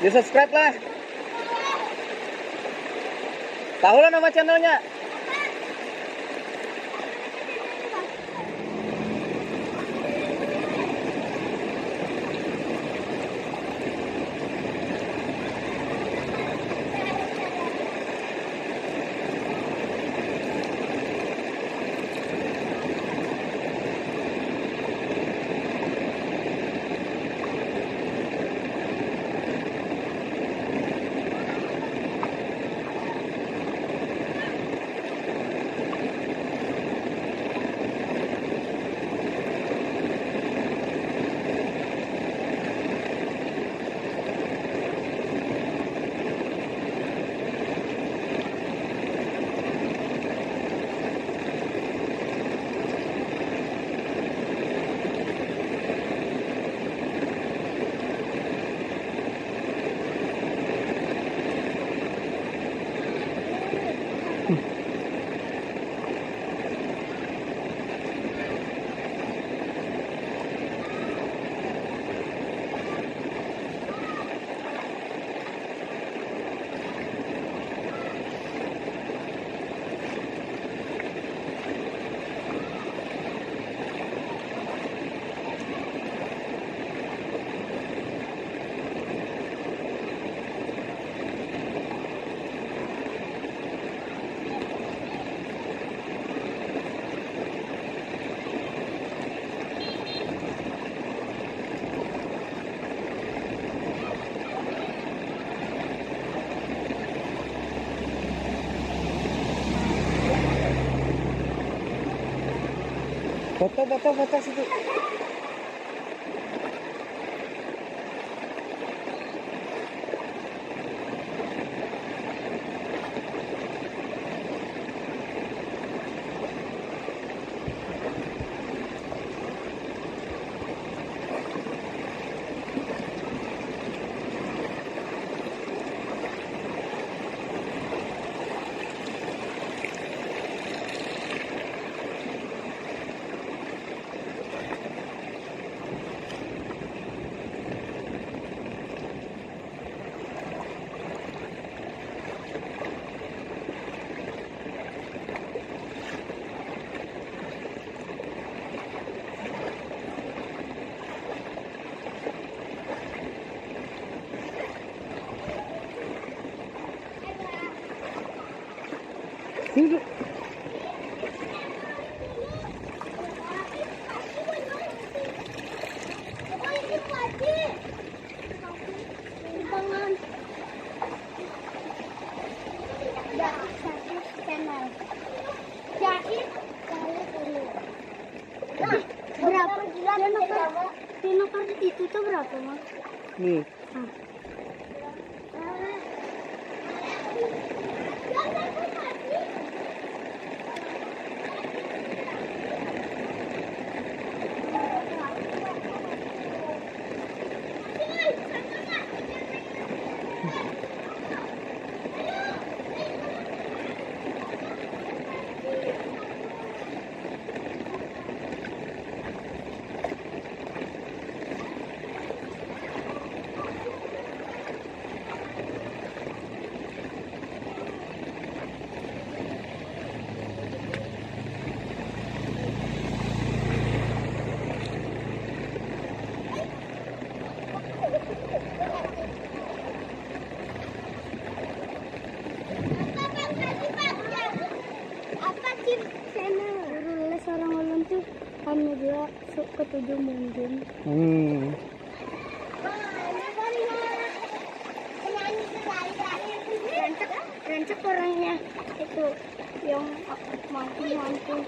Di subscribe lah. Tahu lah nama channelnya. Foto situ. Sini. Berapa dinokar itu tuh berapa, Mas? Nih. Hanya dia ketujuh mungkin. Rancak orangnya itu yang mampu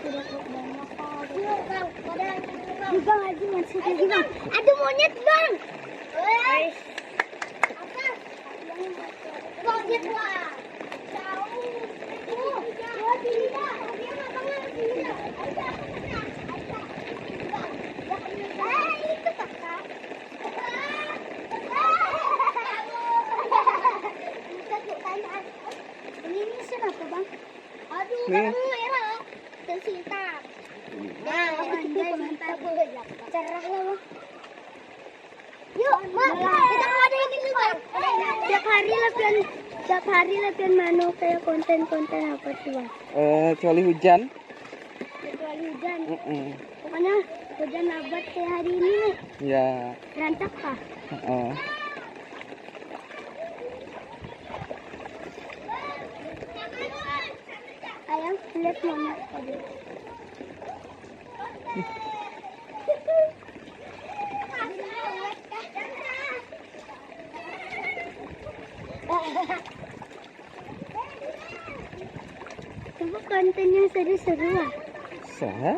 sudah banyak juga lagi maksudnya gimana? Aduh monyet bang. Monyet lah. Ini siapa bang? Aduh, kamu merah. Tersinta. Nah, cerah lah. Yuk, Mak. Kita mau ada yang itu, Bang. Tiap hari latihan mano kayak konten-konten apa sih, Bang? Kecuali hujan. Kecuali hujan. Pokoknya hujan lebat kayak hari ini nih. Ya. Rantak kah? Ayang, lihat mama tadi. Coba konten yang seru-seru lah. Sah?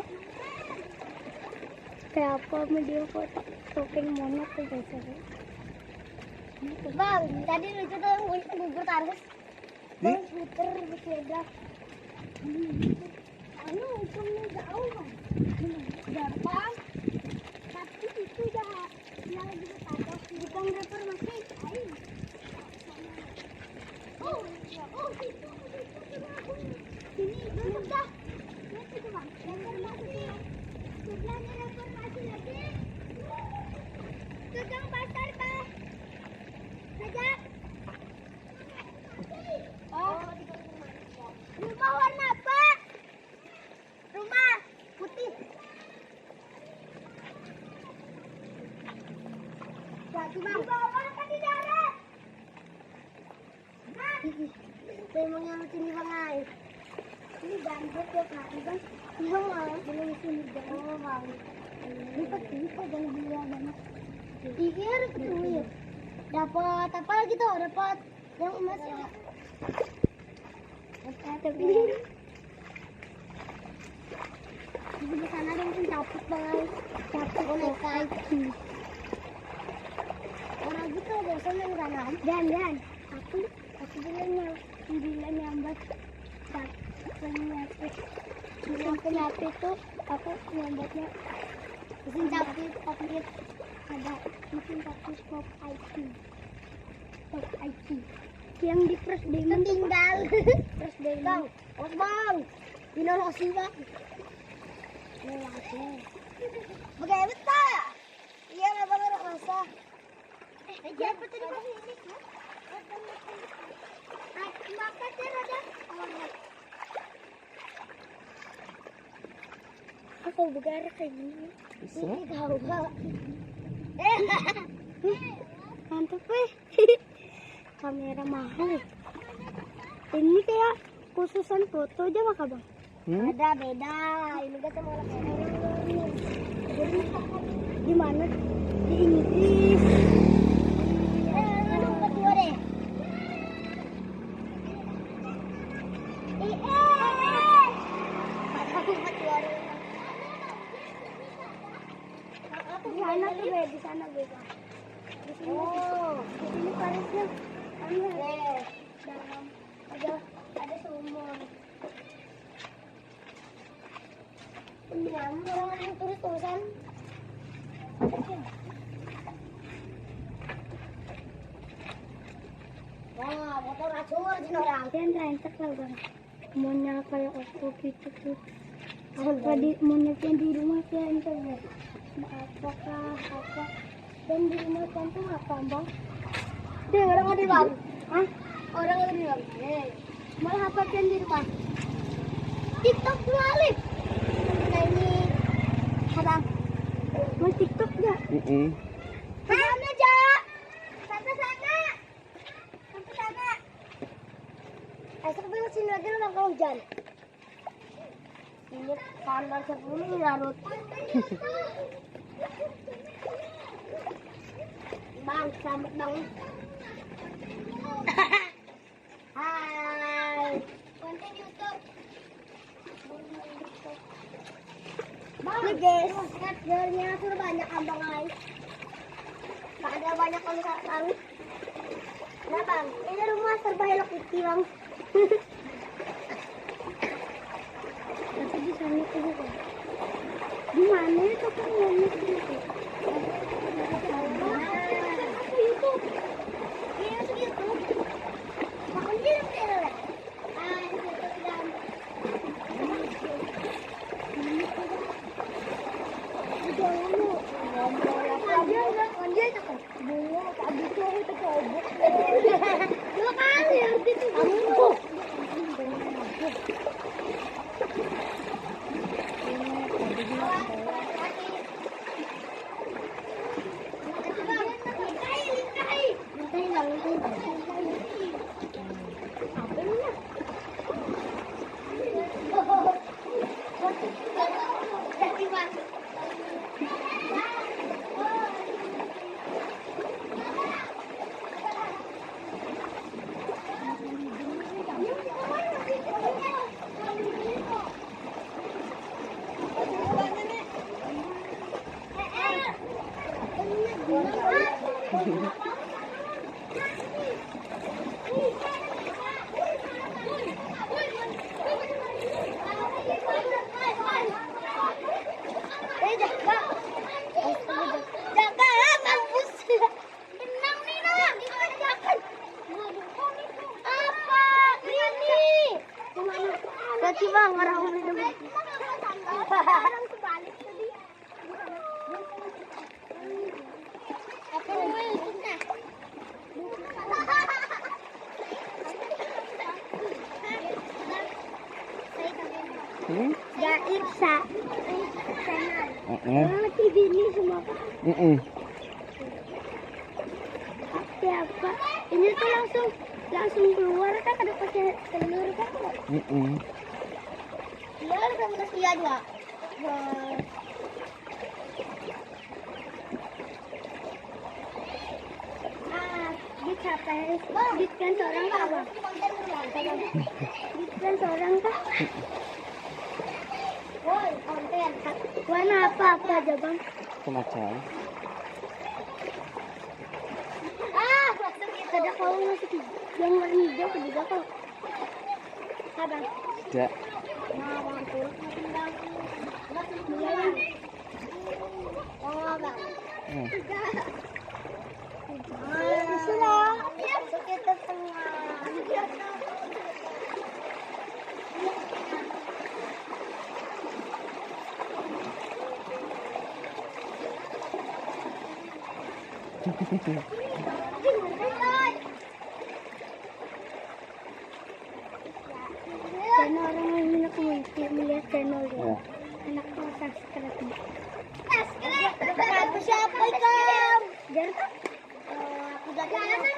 Kayak apa video foto shopping mona tuh gak seru. Bang, tadi lucu tuh bubur tarus. Bang, puter berseledak. Anu ujungnya jauh, Bang. Gampang. Tapi itu udah lagi bertadak. Bukan reformasi. Oh, itu. Sini, duduk dah. Lihat itu, Bang. Reformasi. Sebelahnya reformasi lagi. Tukang pasar, Pak. Sajak. Oh, rumah warna apa? Rumah putih. Jadi, Bang. Di bawah apa di darat? Saya mau ngambil sini, Bang, Ay. Ini gambut ya, Kak. Bang, belum sini jauh, Bang. Bisa jangan bilang banget. Ini harus ketemu. Dapat apa lagi tuh? Dapat yang emas ya. Di sana ada yang caput, Bang. Caput naik kaki. Orang gitu biasanya main kanan. Dan aku bilang nyambat. Penyapit tuh aku nyambatnya mesin capit ada mesin capit pop IT yang di press diamond tinggal press diamond bang dinalosi bang bagaimana betul iya nggak bakal rasa ya betul di sini makan ya ada aku bergerak kayak gini. Ini tahu gak? Mantap weh. Kamera mahal. Ini kayak khususan foto aja maka bang. Ada beda. Ini kan sama orang di mana? Di Inggris. Anu kedua deh. Aku kedua deh. Di sana beda. Di sini di sini Parisnya dalam ada sumur. Ini orang yang turis-turisan. Wah, motor acur di orang. Dan rentek lah bang. Maunya kayak aku gitu tuh. Apa di maunya di rumah kayak internet. Apakah apa dan di rumah tentu apa bang? Dia orang ada bang? Hah? Orang ada bang? Malah apa kan di rumah? TikTok balik. Nah ini, abang, mau TikTok nggak? Sana aja, sampai sana. Esok bilang sini lagi lo bakal hujan. Ini pandang 10 larut. Bang, selamat bang. Hai. Konten YouTube. Bang, ini guys, skateboardnya sudah banyak abang guys. Tak ada banyak kalau tahu. Nah bang, ini rumah serba Hello Kitty bang. Tapi di sana itu bukan. Di mana itu kan ngomong gitu? YouTube. Iya segitu. Makan dia lah. Itu sedang. Jangan lu. Ngomong apa dia itu kan. bunga, abis itu aku tercobok. 2 kali harus itu. Kamu. Bang, orang minum. Orang sebalik tadi. Apa namanya? Gaib sa. Sana. TV ini semua Pak. Tapi apa? Ini tuh langsung keluar kan, ada pakai telur kan? Iya, udah kasih aja. Dicapai, ditkan seorang kah, Bang? Ditkan seorang kah? Woi, konten. Warna apa aja, Bang? Macam. Ada kalau masuk yang warna hijau juga kok. Abang. Tidak. Nah, Bang, turut tinggal. Oh, Bang. Sudah. Masuk ke tengah. Channel orang yang minat melihat channel dia. Anak mau subscribe. Subscribe siapa ikam? Biar kan? Aku jadi lembek.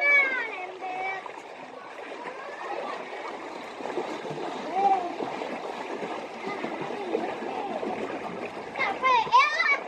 Capek, elak.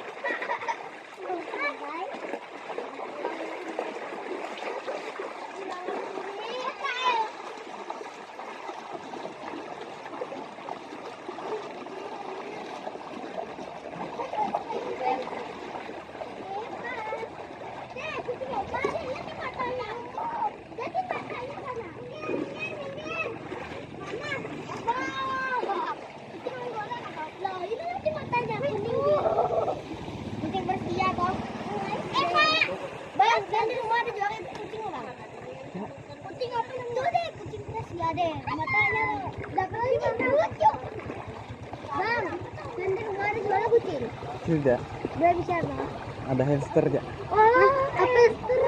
Kucing apa namanya? Kucing Persia deh. Matanya dapat 5 lucu. Bang, nanti kemarin jual kucing. Tidak. Dia bisa bang. Ada hamster ya? Oh, hamster.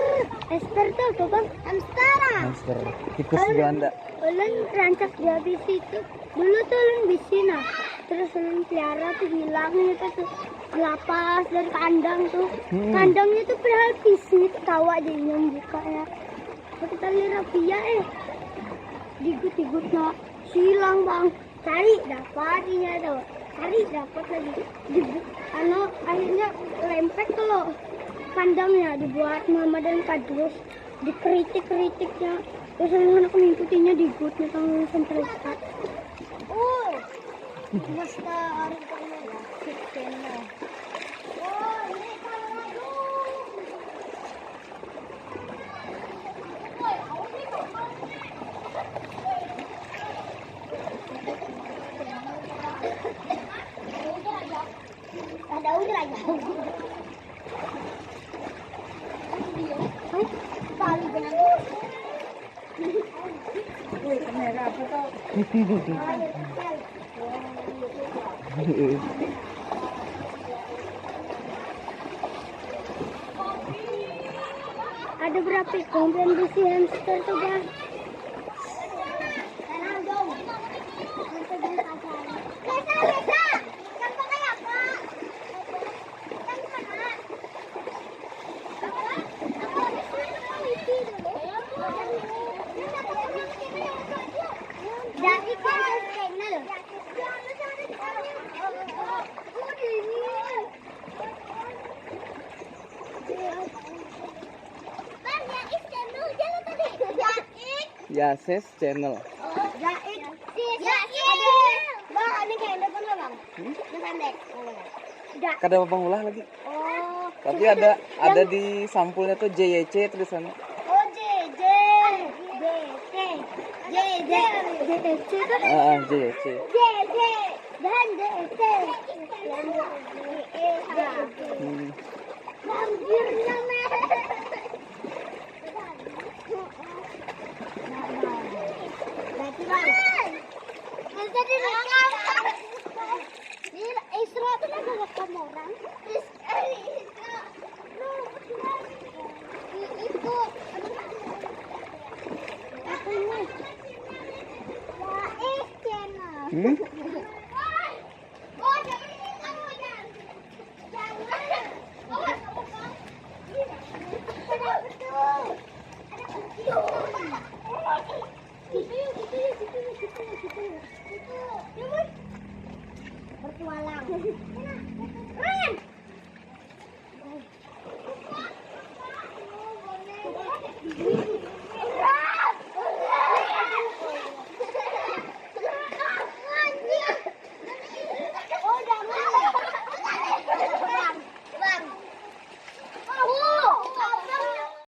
Hamster tuh apa bang? Hamster. Tikus Belanda. Ulun rancak dia di situ. Dulu tuh ulun bisina. Terus ulun pelihara tuh hilang itu tuh. Lepas dari kandang tuh. Kandangnya tuh padahal pisih tuh tawa aja yang buka ya. Kita lihat Rapia digut nak silang bang, cari dapat ini ada, cari dapat lagi, akhirnya lempek kalau kandangnya dibuat mama dan kadus, dikritiknya, terus anak mengikutinya digutnya tanggung sampai lepas. Oh, masa hari ini oh ini kalau ada udah aja. Kali benar. Woi, kamera apa tuh? Ada berapa komplain besi hamster tuh guys? Yases channel. Kada apa ulah lagi. Oh, Tapi ada di sampulnya tuh JYC tulisannya. oh JJ, JT, JJ, JC kan? JYC. JJ dan JT. Hmm. Banjirnya Berarti bang, bisa direkam. Di Isra tuh ada rekam orang. Itu apa ini? Wais channel. Hmm? Oh, jangan ini kamu jangan. Jangan. Oh, kenapa tuh? Bertualang. Ren.